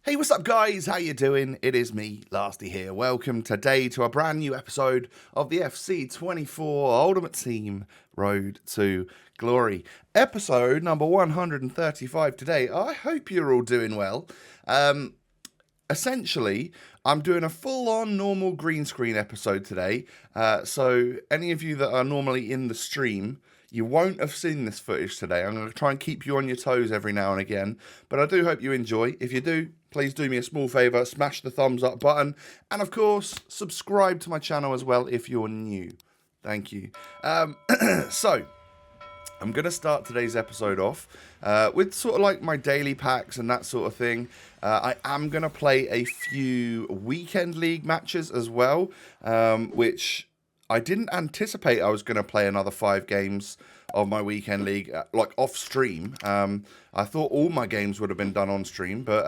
Hey, what's up guys? How you doing? It is me, Lasty here. Welcome today to a brand new episode of the FC24 Ultimate Team Road to Glory. Episode number 135 today. I hope you're all doing well. Essentially, I'm doing a full-on normal green screen episode today. So any of you that are normally in the stream, you won't have seen this footage today. I'm going to try and keep you on your toes every now and again. But I do hope you enjoy. If you do, please do me a small favour. Smash the thumbs up button. And of course, subscribe to my channel as well if you're new. Thank you. So, I'm going to start today's episode off with sort of like my daily packs and that sort of thing. I am going to play a few weekend league matches as well, which I didn't anticipate I was going to play another 5 games of my weekend league, like off stream. I thought all my games would have been done on stream, but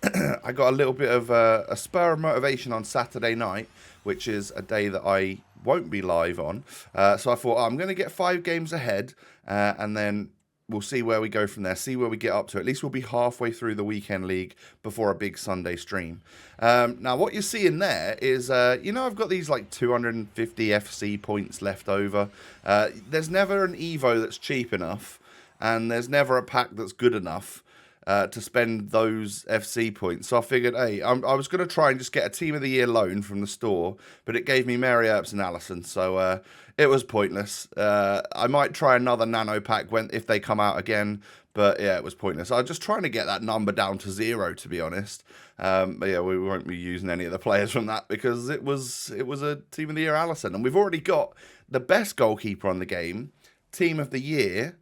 I got a little bit of a spur of motivation on Saturday night, which is a day that I won't be live on. So I thought, I'm going to get 5 games ahead, and then we'll see where we go from there, see where we get up to. At least we'll be halfway through the weekend league before a big Sunday stream. Now, what you're seeing there is, I've got these like 250 FC points left over. There's never an Evo that's cheap enough, and there's never a pack that's good enough to spend those FC points. So I figured, hey, I was going to try and just get a Team of the Year loan from the store, but it gave me Mary Earps and Allison, so it was pointless. I might try another nano pack if they come out again, but yeah, it was pointless. I was just trying to get that number down to 0, to be honest. But yeah, we won't be using any of the players from that because it was a Team of the Year Allison, and we've already got the best goalkeeper on the game, Team of the Year,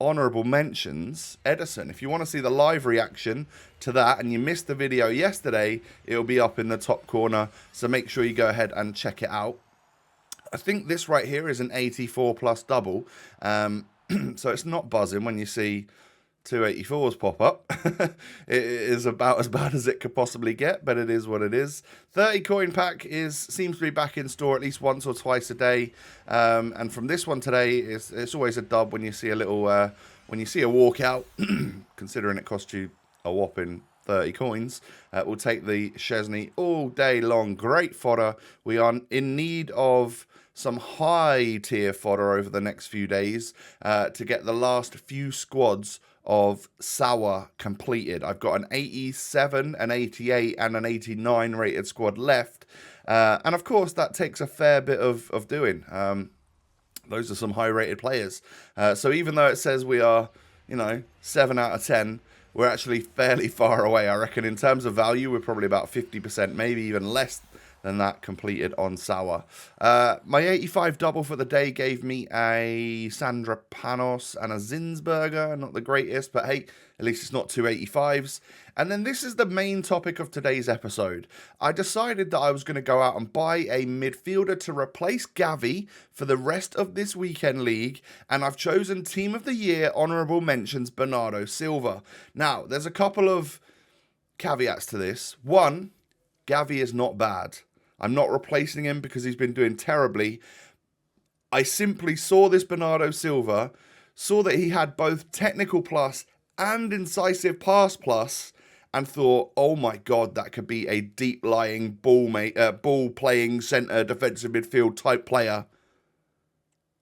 honourable mentions, Edison. If you want to see the live reaction to that and you missed the video yesterday, it'll be up in the top corner, so make sure you go ahead and check it out. I think this right here is an 84 plus double, so it's not buzzing when you see 284s pop up. It is about as bad as it could possibly get, but it is what it is. 30 coin pack seems to be back in store at least once or twice a day, and from this one today, it's always a dub when you see a little when you see a walkout. Considering it cost you a whopping 30 coins, we'll take the Chesney all day long. Great fodder. We are in need of some high tier fodder over the next few days to get the last few squads of Sour completed. I've got an 87, an 88 and an 89 rated squad left, and of course that takes a fair bit of doing. Those are some high rated players, so even though it says we are 7 out of 10, we're actually fairly far away. I reckon in terms of value we're probably about 50%, maybe even less than that completed on Sour. My 85 double for the day gave me a Sandra Panos and a Zinsberger. Not the greatest, but hey, at least it's not 285s. And then this is the main topic of today's episode. I decided that I was going to go out and buy a midfielder to replace Gavi for the rest of this weekend league, and I've chosen Team of the Year honourable mentions Bernardo Silva. Now, there's a couple of caveats to this. One, Gavi is not bad. I'm not replacing him because he's been doing terribly. I simply saw this Bernardo Silva, saw that he had both technical plus and incisive pass plus, and thought, oh my god, that could be a deep-lying ball-playing centre defensive midfield type player.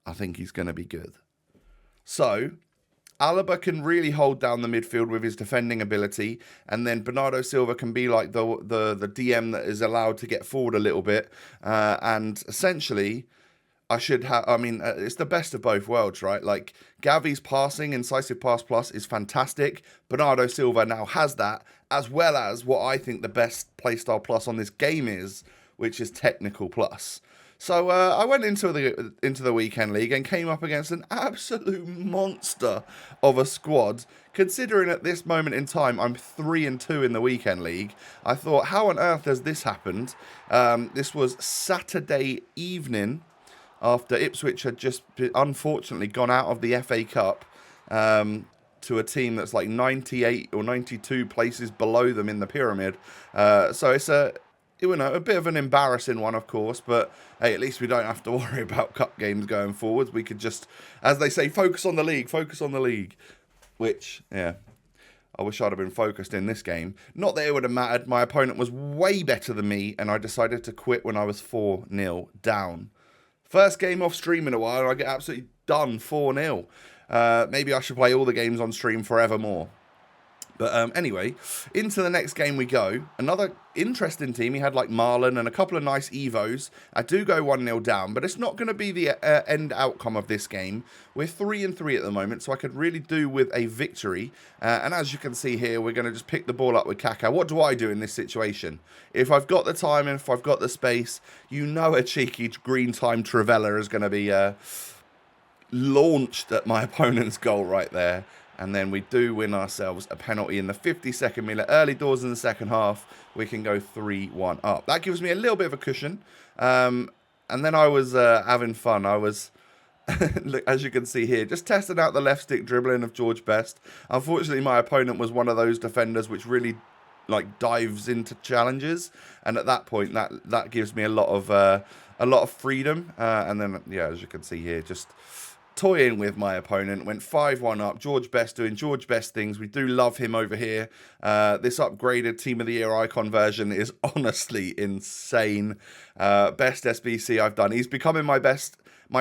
I think he's going to be good. So Alaba can really hold down the midfield with his defending ability, and then Bernardo Silva can be like the DM that is allowed to get forward a little bit, and essentially I should have, it's the best of both worlds, right? Like, Gavi's passing, incisive pass plus is fantastic. Bernardo Silva now has that, as well as what I think the best playstyle plus on this game is, which is technical plus. So I went into the weekend league and came up against an absolute monster of a squad. Considering at this moment in time I'm 3-2 in the weekend league, I thought, how on earth has this happened? This was Saturday evening after Ipswich had just unfortunately gone out of the FA Cup to a team that's like 98 or 92 places below them in the pyramid. So it's a bit of an embarrassing one, of course, but hey, at least we don't have to worry about cup games going forwards. We could just, as they say, focus on the league, which, yeah, I wish I'd have been focused in this game. Not that it would have mattered. My opponent was way better than me, and I decided to quit when I was 4-0 down. First game off stream in a while, and I get absolutely done 4-0. Maybe I should play all the games on stream forevermore. But anyway, into the next game we go. Another interesting team. He had like Marlon and a couple of nice Evos. I do go 1-0 down, but it's not going to be the end outcome of this game. We're 3-3 at the moment, so I could really do with a victory. And as you can see here, we're going to just pick the ball up with Kaká. What do I do in this situation? If I've got the time and if I've got the space, you know a cheeky green time Trivela is going to be launched at my opponent's goal right there. And then we do win ourselves a penalty in the 52nd minute. Early doors in the second half, we can go 3-1 up. That gives me a little bit of a cushion. And then I was having fun. I was, look, as you can see here, just testing out the left stick dribbling of George Best. Unfortunately, my opponent was one of those defenders which really dives into challenges. And at that point, that gives me a lot of freedom. And then, yeah, as you can see here, just toying with my opponent, went 5-1 up. George Best doing George Best things. We do love him over here. This upgraded Team of the Year icon version is honestly insane. Best SBC I've done. He's becoming my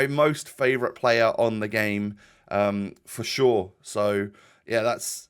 most favourite player on the game, for sure. So, yeah, it's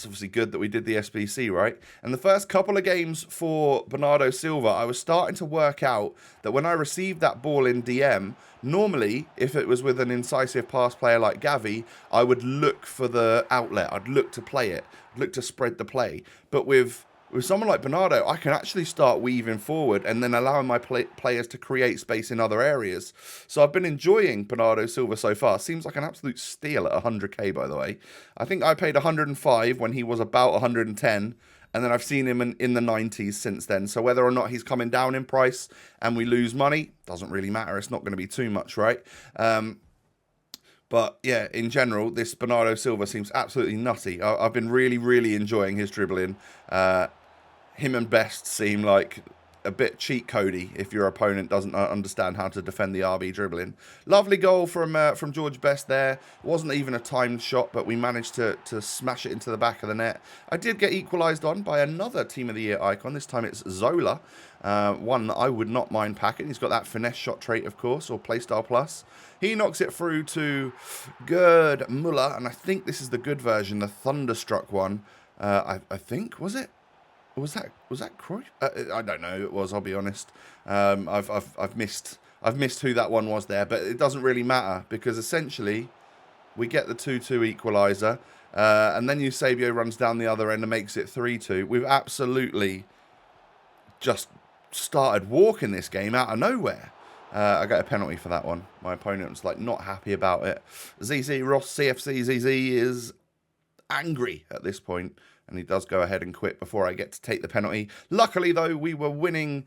obviously good that we did the SBC, right? And the first couple of games for Bernardo Silva, I was starting to work out that when I received that ball in DM, normally, if it was with an incisive pass player like Gavi, I would look for the outlet. I'd look to play it. I'd look to spread the play. But with someone like Bernardo, I can actually start weaving forward and then allowing my players to create space in other areas. So I've been enjoying Bernardo Silva so far. Seems like an absolute steal at 100k, by the way. I think I paid 105 when he was about 110, and then I've seen him in the 90s since then. So whether or not he's coming down in price and we lose money, doesn't really matter. It's not going to be too much, right? But yeah, in general, this Bernardo Silva seems absolutely nutty. I've been really, really enjoying his dribbling. Him and Best seem like a bit cheat codey if your opponent doesn't understand how to defend the RB dribbling. Lovely goal from George Best there. Wasn't even a timed shot, but we managed to smash it into the back of the net. I did get equalised on by another Team of the Year icon. This time it's Zola. One that I would not mind packing. He's got that finesse shot trait, of course, or playstyle plus. He knocks it through to Gerd Muller, and I think this is the good version, the Thunderstruck one. I think, was it? Was that Cruyff? I don't know. It was. I'll be honest. I've missed who that one was there, but it doesn't really matter because essentially we get the 2-2 equaliser, and then Eusebio runs down the other end and makes it 3-2. We've absolutely just started walking this game out of nowhere. I got a penalty for that one. My opponent was not happy about it. ZZ Ross CFC ZZ is angry at this point. And he does go ahead and quit before I get to take the penalty. Luckily, though, we were winning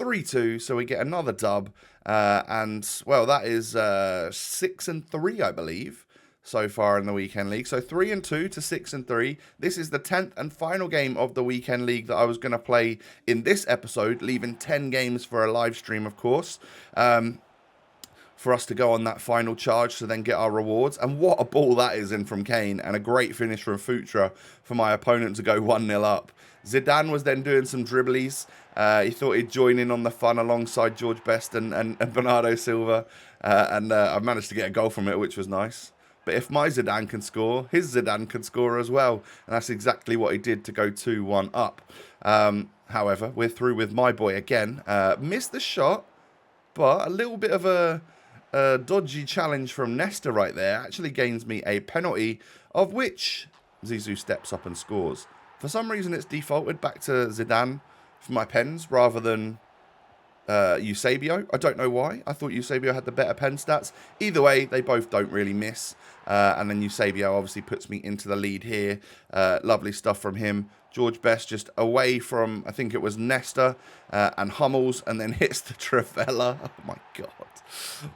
3-2, so we get another dub. And, well, that is 6-3, I believe, so far in the Weekend League. So 3-2 to 6-3. This is the 10th and final game of the Weekend League that I was going to play in this episode, leaving 10 games for a live stream, of course. For us to go on that final charge to then get our rewards. And what a ball that is in from Kane. And a great finish from Futra for my opponent to go 1-0 up. Zidane was then doing some dribblies. He thought he'd join in on the fun alongside George Best and Bernardo Silva. And I managed to get a goal from it, which was nice. But if my Zidane can score, his Zidane can score as well. And that's exactly what he did to go 2-1 up. However, we're through with my boy again. Missed the shot, but a little bit of a dodgy challenge from Nesta right there actually gains me a penalty, of which Zizou steps up and scores. For some reason, it's defaulted back to Zidane for my pens rather than Eusebio. I don't know why. I thought Eusebio had the better pen stats. Either way, they both don't really miss. And then Eusebio obviously puts me into the lead here. Lovely stuff from him. George Best just away from, I think it was Nesta and Hummels, and then hits the Trivela. Oh my God.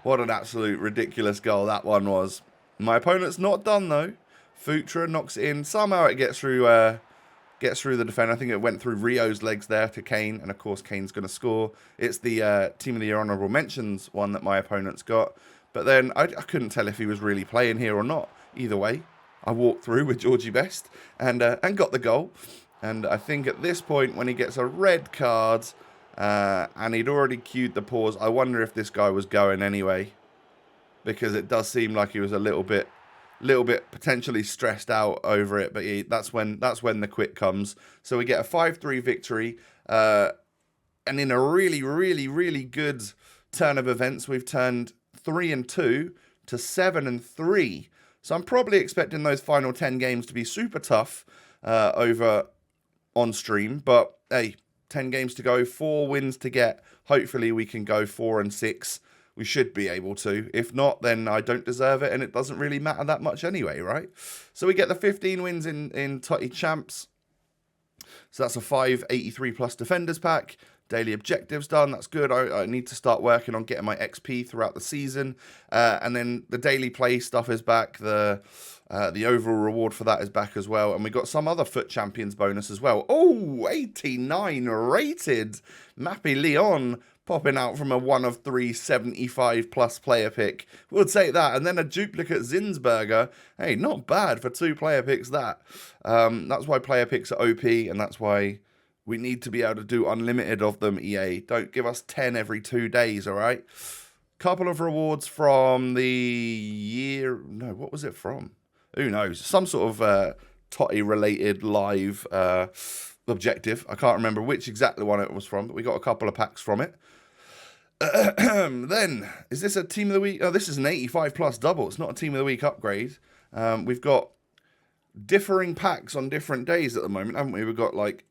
What an absolute ridiculous goal that one was. My opponent's not done though. Futra knocks it in. Somehow it gets through the defender. I think it went through Rio's legs there to Kane, and of course Kane's going to score. It's the Team of the Year Honourable Mentions one that my opponent's got. But then I couldn't tell if he was really playing here or not. Either way, I walked through with Georgie Best and got the goal. And I think at this point, when he gets a red card, and he'd already queued the pause, I wonder if this guy was going anyway, because it does seem like he was a little bit potentially stressed out over it. But that's when the quit comes. So we get a 5-3 victory, and in a really, really, really good turn of events, we've turned 3-2 to 7-3. So I'm probably expecting those final 10 games to be super tough over on stream. But hey, 10 games to go, 4 wins to get. Hopefully we can go 4-6. We should be able to. If not, then I don't deserve it, and it doesn't really matter that much anyway, right? So we get the 15 wins in Totty Champs. So that's a 583 plus defenders pack. Daily objectives done. That's good. I need to start working on getting my XP throughout the season. And then the daily play stuff is back. The overall reward for that is back as well. And we got some other Foot Champions bonus as well. Oh, 89 rated. Mappy Leon popping out from a 1 of 3 75 plus player pick. We'll take that. And then a duplicate Zinsberger. Hey, not bad for 2 player picks that. That's why player picks are OP, and that's why we need to be able to do unlimited of them, EA. Don't give us 10 every 2 days, all right? Couple of rewards from the year... No, what was it from? Who knows? Some sort of Totty-related live objective. I can't remember which exactly one it was from, but we got a couple of packs from it. Then, is this a Team of the Week? Oh, this is an 85 plus double. It's not a Team of the Week upgrade. We've got differing packs on different days at the moment, haven't we? We've got like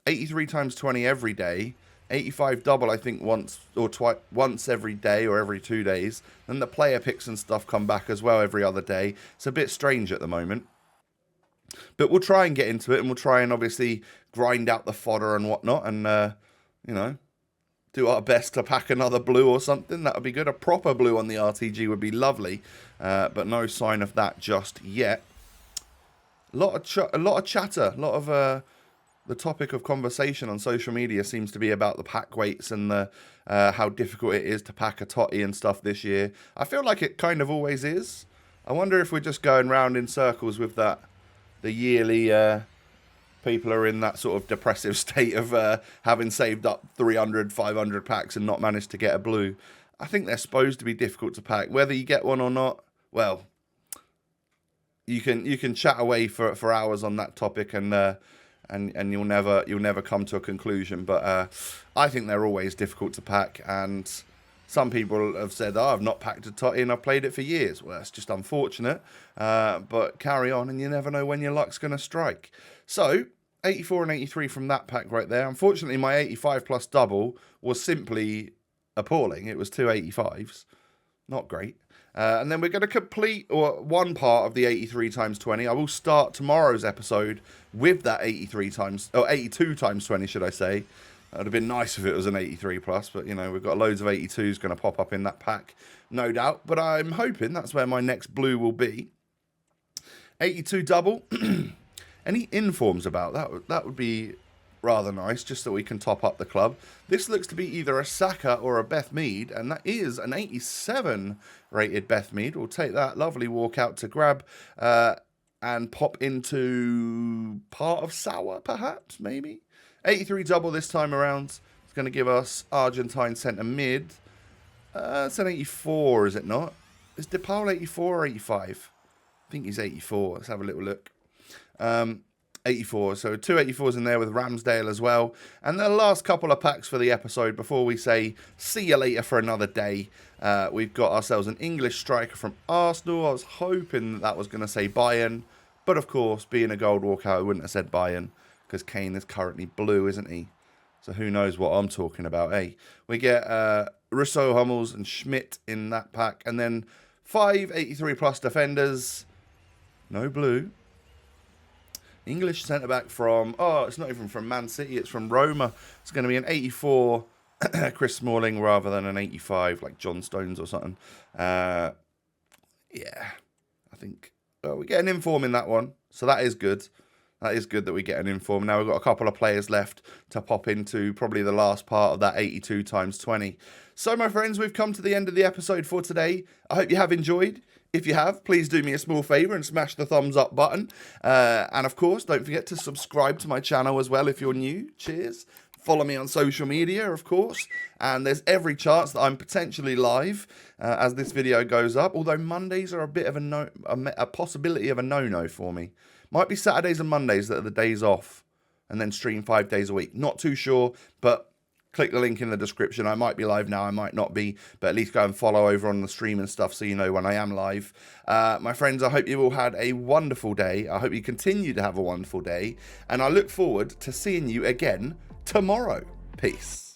83 times 20 every day, 85 double, I think, once every day or every 2 days. Then the player picks and stuff come back as well every other day. It's a bit strange at the moment. But we'll try and get into it, and we'll try and obviously grind out the fodder and whatnot, and, you know, do our best to pack another blue or something. That would be good. A proper blue on the RTG would be lovely, but no sign of that just yet. A lot of chatter, a lot of... the topic of conversation on social media seems to be about the pack weights and the how difficult it is to pack a totty and stuff this year. I feel like it kind of always is. I wonder if we're just going round in circles with that. The yearly people are in that sort of depressive state of having saved up 300, 500 packs and not managed to get a blue. I think they're supposed to be difficult to pack. Whether you get one or not, well, you can chat away for hours on that topic, and you'll never come to a conclusion. But I think they're always difficult to pack, and some people have said, oh, I've not packed a totty and I've played it for years. Well, that's just unfortunate, but carry on, and you never know when your luck's going to strike. So 84 and 83 from that pack right there. Unfortunately, my 85 plus double was simply appalling. It was 2 85s. Not great. And then we're going to complete one part of the 83 times 20. I will start tomorrow's episode with that 82 times 20, should I say. That would have been nice if it was an 83 plus, but, you know, we've got loads of 82s going to pop up in that pack, no doubt. But I'm hoping that's where my next blue will be. 82 double. Any informs about that? That would be rather nice, just so we can top up the club. This looks to be either a Saka or a Beth Mead, and that is an 87 rated Beth Mead. We'll take that lovely walk out to grab and pop into part of Sour, perhaps, maybe. 83 double this time around. It's going to give us Argentine centre mid. It's an 84, is it not? Is DePaul 84 or 85? I think he's 84. Let's have a little look. 84. So 2 84s in there with Ramsdale as well. And the last couple of packs for the episode before we say see you later for another day. We've got ourselves an English striker from Arsenal. I was hoping that was going to say Bayern. But of course, being a gold walkout, I wouldn't have said Bayern, because Kane is currently blue, isn't he? So who knows what I'm talking about, eh? We get Rousseau, Hummels and Schmidt in that pack. And then 5 83 plus defenders. No blue. English centre-back from... Oh, it's not even from Man City. It's from Roma. It's going to be an 84 Chris Smalling rather than an 85 like John Stones or something. Yeah, I think... we get an inform in that one. So that is good. That is good that we get an inform. Now we've got a couple of players left to pop into probably the last part of that 82 times 20. So, my friends, we've come to the end of the episode for today. I hope you have enjoyed. If you have, please do me a small favor and smash the thumbs up button. And of course, don't forget to subscribe to my channel as well if you're new. Cheers. Follow me on social media, of course. And there's every chance that I'm potentially live as this video goes up. Although Mondays are a bit of a possibility of a no-no for me. Might be Saturdays and Mondays that are the days off. And then stream 5 days a week. Not too sure, but click the link in the description. I might be live now, I might not be, but at least go and follow over on the stream and stuff so you know when I am live. My friends, I hope you all had a wonderful day. I hope you continue to have a wonderful day. And I look forward to seeing you again tomorrow. Peace.